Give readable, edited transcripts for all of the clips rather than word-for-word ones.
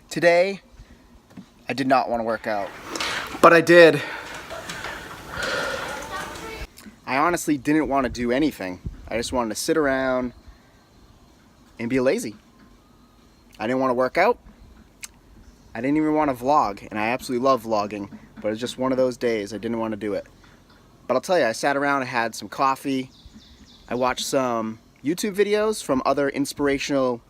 Today, I did not want to work out, but I did. I honestly didn't want to do anything. I just wanted to sit around and be lazy. I didn't want to work out. I didn't even want to vlog, and I absolutely love vlogging, but it's just one of those days I didn't want to do it. But I'll tell you, I sat around, I had some coffee, I watched some YouTube videos from other inspirational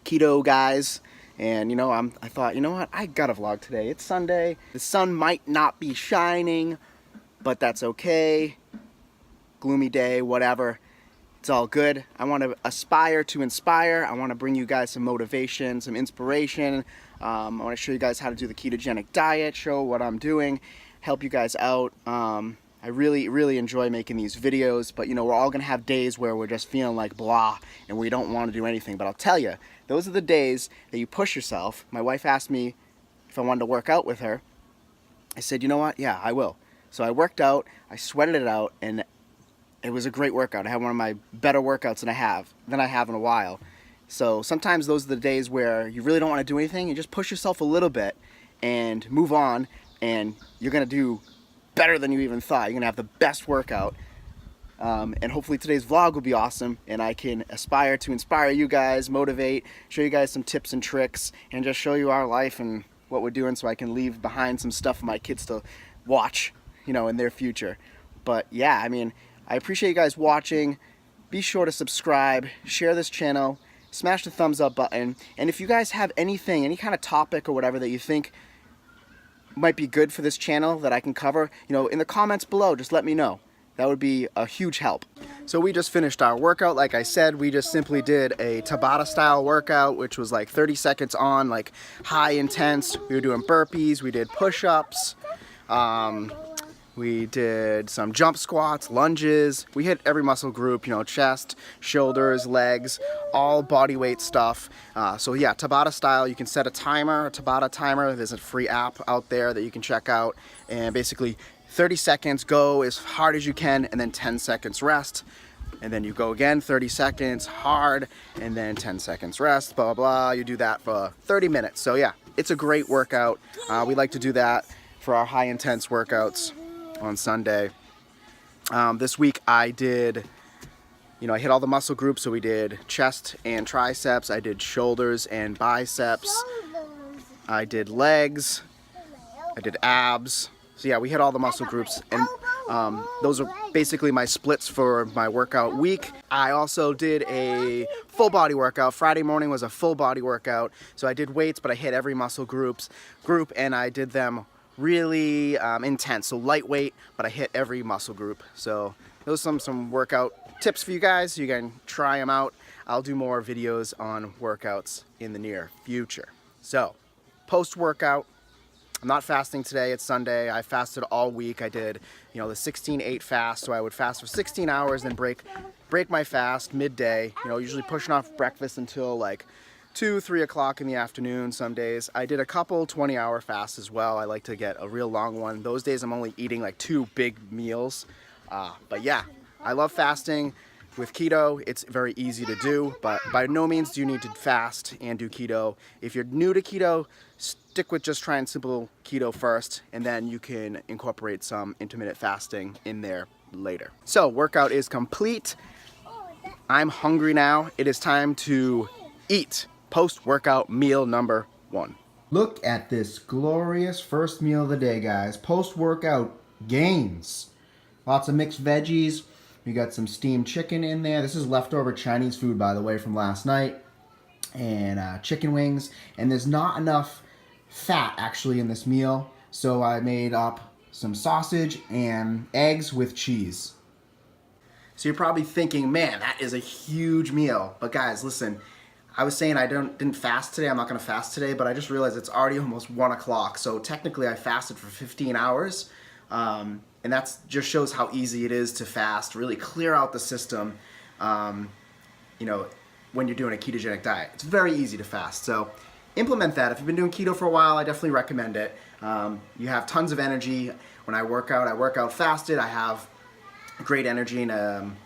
keto guys, and I thought, you know what, I gotta vlog today. It's Sunday. The sun might not be shining, but that's okay. Gloomy day, whatever. It's all good. I want to aspire to inspire. I want to bring you guys some motivation, some inspiration. I want to show you guys how to do the ketogenic diet, show what I'm doing, help you guys out. I really enjoy making these videos, but we're all gonna have days where we're just feeling like blah and we don't want to do anything. But I'll tell you, those are the days that you push yourself. My wife asked me if I wanted to work out with her. I said, you know what? Yeah, I will. So I worked out, I sweated it out, and it was a great workout. I had one of my better workouts than I have in a while. So sometimes those are the days where you really don't want to do anything. You just push yourself a little bit and move on, and you're gonna do better than you even thought. You're gonna have the best workout, and hopefully today's vlog will be awesome, and I can aspire to inspire you guys, motivate, show you guys some tips and tricks, and just show you our life and what we're doing, so I can leave behind some stuff for my kids to watch, in their future. But yeah, I appreciate you guys watching. Be sure to subscribe, share this channel, smash the thumbs up button, and if you guys have anything, any kind of topic or whatever that you think might be good for this channel that I can cover, in the comments below, just let me know. That would be a huge help. So we just finished our workout. Like I said, we just simply did a Tabata style workout, which was like 30 seconds on, like high intense. We were doing burpees, we did push-ups, we did some jump squats, lunges. We hit every muscle group, chest, shoulders, legs, all body weight stuff. So yeah, Tabata style. You can set a timer, a Tabata timer. There's a free app out there that you can check out. And basically 30 seconds, go as hard as you can, and then 10 seconds rest. And then you go again, 30 seconds, hard, and then 10 seconds rest, blah, blah, blah. You do that for 30 minutes. So yeah, it's a great workout. We like to do that for our high intense workouts on Sunday. This week I did, I hit all the muscle groups. So we did chest and triceps, I did shoulders and biceps, I did legs, I did abs. So yeah, we hit all the muscle groups, and those are basically my splits for my workout week. I also did a full body workout. Friday morning was a full body workout. So I did weights, but I hit every muscle group, and I did them really intense, so lightweight, but I hit every muscle group. So those are some workout tips for you guys. You can try them out. I'll do more videos on workouts in the near future. So post-workout, I'm not fasting today. It's Sunday. I fasted all week. I did the 16-8 fast, so I would fast for 16 hours, then break my fast midday, usually pushing off breakfast until like 2, 3 o'clock in the afternoon some days. I did a couple 20-hour fasts as well. I like to get a real long one. Those days I'm only eating like 2 big meals. But yeah, I love fasting. With keto, it's very easy to do, but by no means do you need to fast and do keto. If you're new to keto, stick with just trying simple keto first, and then you can incorporate some intermittent fasting in there later. So workout is complete. I'm hungry now. It is time to eat. Post-workout meal number 1. Look at this glorious first meal of the day, guys. Post-workout gains. Lots of mixed veggies. We got some steamed chicken in there. This is leftover Chinese food, by the way, from last night. And chicken wings. And there's not enough fat, actually, in this meal. So I made up some sausage and eggs with cheese. So you're probably thinking, man, that is a huge meal. But guys, listen. I was saying I didn't fast today. I'm not going to fast today, but I just realized it's already almost 1 o'clock. So technically I fasted for 15 hours. And that just shows how easy it is to fast, really clear out the system, when you're doing a ketogenic diet. It's very easy to fast. So implement that. If you've been doing keto for a while, I definitely recommend it. You have tons of energy. When I work out fasted. I have great energy, and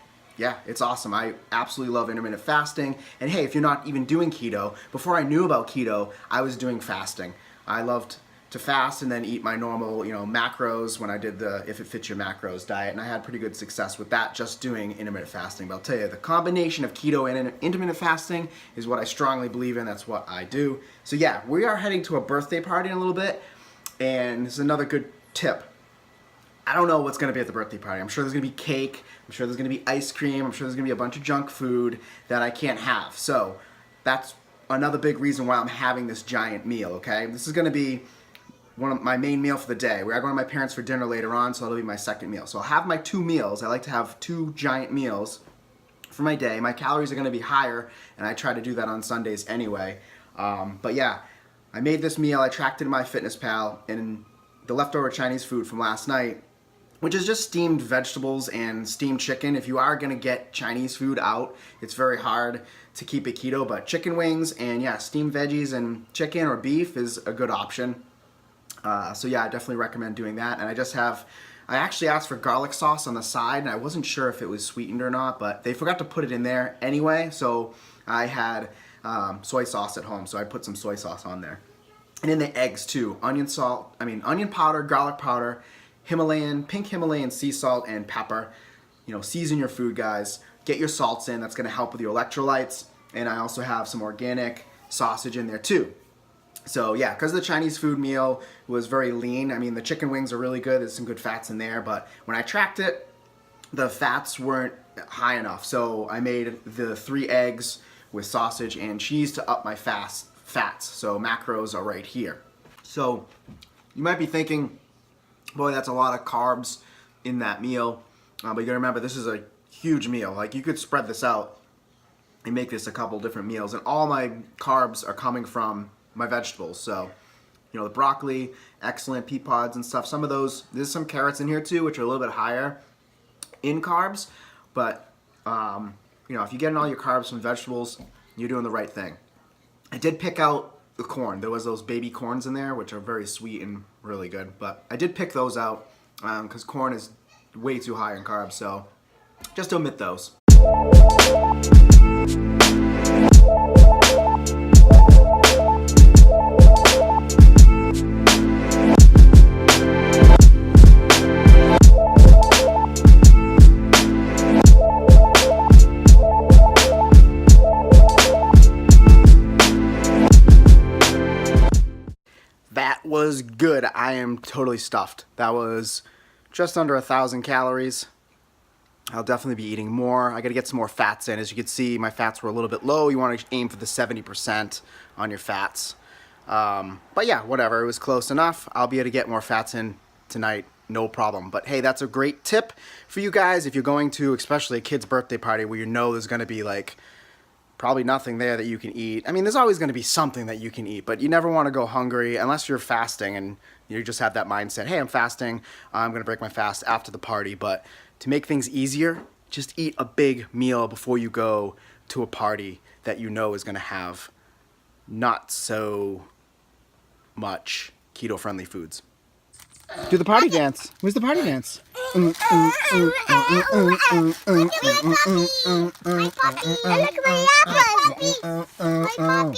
yeah, it's awesome. I absolutely love intermittent fasting. And hey, if you're not even doing keto, before I knew about keto, I was doing fasting. I loved to fast and then eat my normal, macros when I did the If It Fits Your Macros diet, and I had pretty good success with that just doing intermittent fasting. But I'll tell you, the combination of keto and intermittent fasting is what I strongly believe in. That's what I do. So yeah, we are heading to a birthday party in a little bit, and this is another good tip. I don't know what's going to be at the birthday party. I'm sure there's going to be cake, I'm sure there's going to be ice cream, I'm sure there's going to be a bunch of junk food that I can't have. So that's another big reason why I'm having this giant meal, okay? This is going to be one of my main meal for the day. We are going to my parents for dinner later on, so that'll be my second meal. So I'll have my 2 meals. I like to have 2 giant meals for my day. My calories are going to be higher, and I try to do that on Sundays anyway. But yeah, I made this meal. I tracked it in MyFitnessPal, and the leftover Chinese food from last night, which is just steamed vegetables and steamed chicken. If you are going to get Chinese food out, it's very hard to keep it keto, but chicken wings and yeah, steamed veggies and chicken or beef is a good option. So yeah, I definitely recommend doing that. And I actually asked for garlic sauce on the side, and I wasn't sure if it was sweetened or not, but they forgot to put it in there anyway, so I had soy sauce at home, so I put some soy sauce on there. And in the eggs too, onion powder, garlic powder, pink Himalayan sea salt, and pepper. Season your food, guys. Get your salts in, that's gonna help with your electrolytes. And I also have some organic sausage in there too. So yeah, because the Chinese food meal was very lean. I mean, the chicken wings are really good. There's some good fats in there, but when I tracked it, the fats weren't high enough. So I made the 3 eggs with sausage and cheese to up my fats. So macros are right here. So you might be thinking, boy, that's a lot of carbs in that meal. But you gotta remember, this is a huge meal. Like, you could spread this out and make this a couple different meals. And all my carbs are coming from my vegetables. So, the broccoli, excellent, pea pods and stuff. Some of those, there's some carrots in here too, which are a little bit higher in carbs. But, if you're getting all your carbs from vegetables, you're doing the right thing. I did pick out the corn. There was those baby corns in there, which are very sweet and really good. But I did pick those out because corn is way too high in carbs. So just omit those. That was good. I am totally stuffed. That was just under 1,000 calories. I'll definitely be eating more. I gotta get some more fats in. As you can see, my fats were a little bit low. You wanna aim for the 70% on your fats. But yeah, whatever, it was close enough. I'll be able to get more fats in tonight, no problem. But hey, that's a great tip for you guys if you're going to, especially a kid's birthday party where there's gonna be like probably nothing there that you can eat. I mean, there's always going to be something that you can eat, but you never want to go hungry unless you're fasting and you just have that mindset, hey, I'm fasting, I'm going to break my fast after the party. But to make things easier, just eat a big meal before you go to a party that is going to have not so much keto-friendly foods. Do the party dance. Where's the party dance? Hi, Poppy.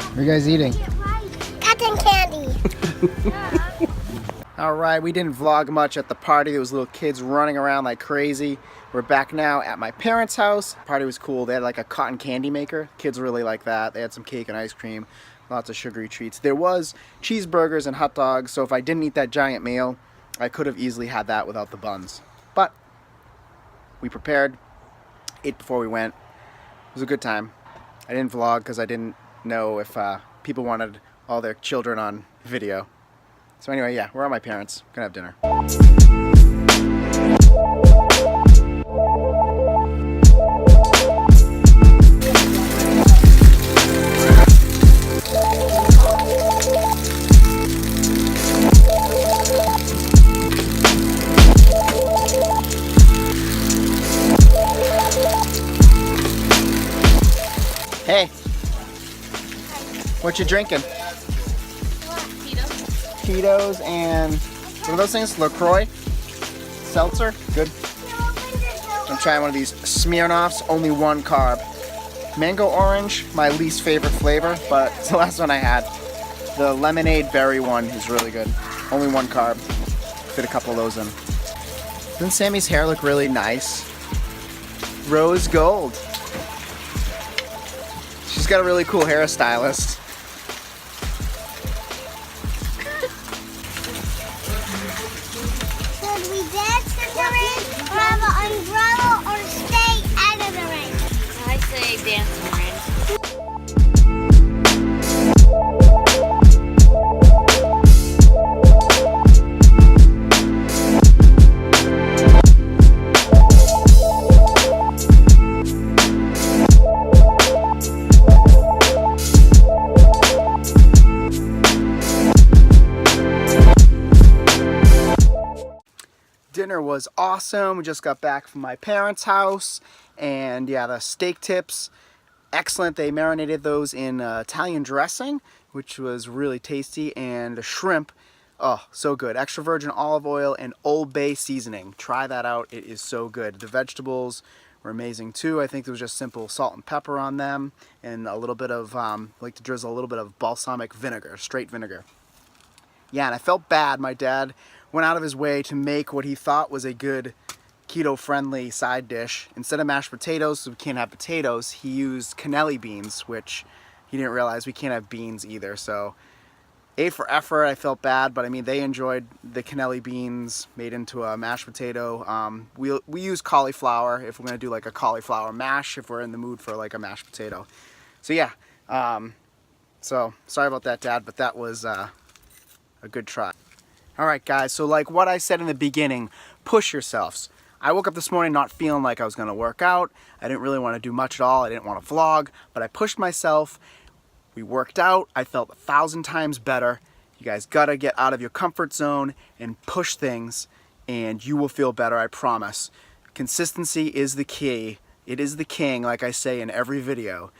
What are you guys eating? Cotton candy. All right, we didn't vlog much at the party. There was little kids running around like crazy. We're back now at my parents' house. The party was cool. They had like a cotton candy maker. Kids really like that. They had some cake and ice cream, lots of sugary treats. There was cheeseburgers and hot dogs, so if I didn't eat that giant meal, I could have easily had that without the buns. But we prepared, ate before we went. It was a good time. I didn't vlog because I didn't know if people wanted all their children on video. So anyway, yeah, we're at my parents. Gonna have dinner. Hey, what you drinking? Tito's and what are those things? LaCroix? Seltzer? Good. I'm trying one of these Smirnoffs, only 1 carb. Mango orange, my least favorite flavor, but it's the last one I had. The lemonade berry one is really good. Only 1 carb. Fit a couple of those in. Doesn't Sammy's hair look really nice? Rose gold. She's got a really cool hairstylist. Should we dance in the rain, grab an umbrella, or stay out of the rain? I say dance in the rain. Dinner was awesome. We just got back from my parents' house, and yeah, the steak tips, excellent. They marinated those in Italian dressing, which was really tasty, and the shrimp, oh, so good. Extra virgin olive oil and Old Bay seasoning. Try that out. It is so good. The vegetables were amazing too. I think there was just simple salt and pepper on them, and a little bit of, like to drizzle a little bit of balsamic vinegar, straight vinegar. Yeah, and I felt bad. My dad went out of his way to make what he thought was a good keto-friendly side dish. Instead of mashed potatoes, so we can't have potatoes, he used cannelli beans, which he didn't realize we can't have beans either. So, A for effort, I felt bad, but I mean, they enjoyed the cannelli beans made into a mashed potato. We use cauliflower if we're gonna do like a cauliflower mash, if we're in the mood for like a mashed potato. So yeah, so sorry about that, Dad, but that was a good try. Alright guys, so like what I said in the beginning, push yourselves. I woke up this morning not feeling like I was going to work out. I didn't really want to do much at all. I didn't want to vlog, but I pushed myself. We worked out. I felt 1,000 times better. You guys gotta get out of your comfort zone and push things, and you will feel better, I promise. Consistency is the key. It is the king, like I say in every video.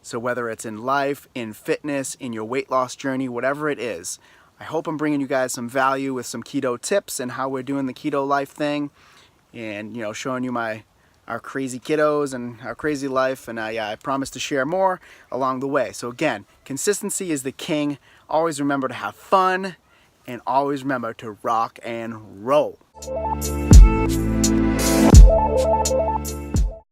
So whether it's in life, in fitness, in your weight loss journey, whatever it is, I hope I'm bringing you guys some value with some keto tips and how we're doing the keto life thing, and you know, showing you our crazy kiddos and our crazy life. And yeah, I promise to share more along the way. So again, consistency is the king. Always remember to have fun, and always remember to rock and roll.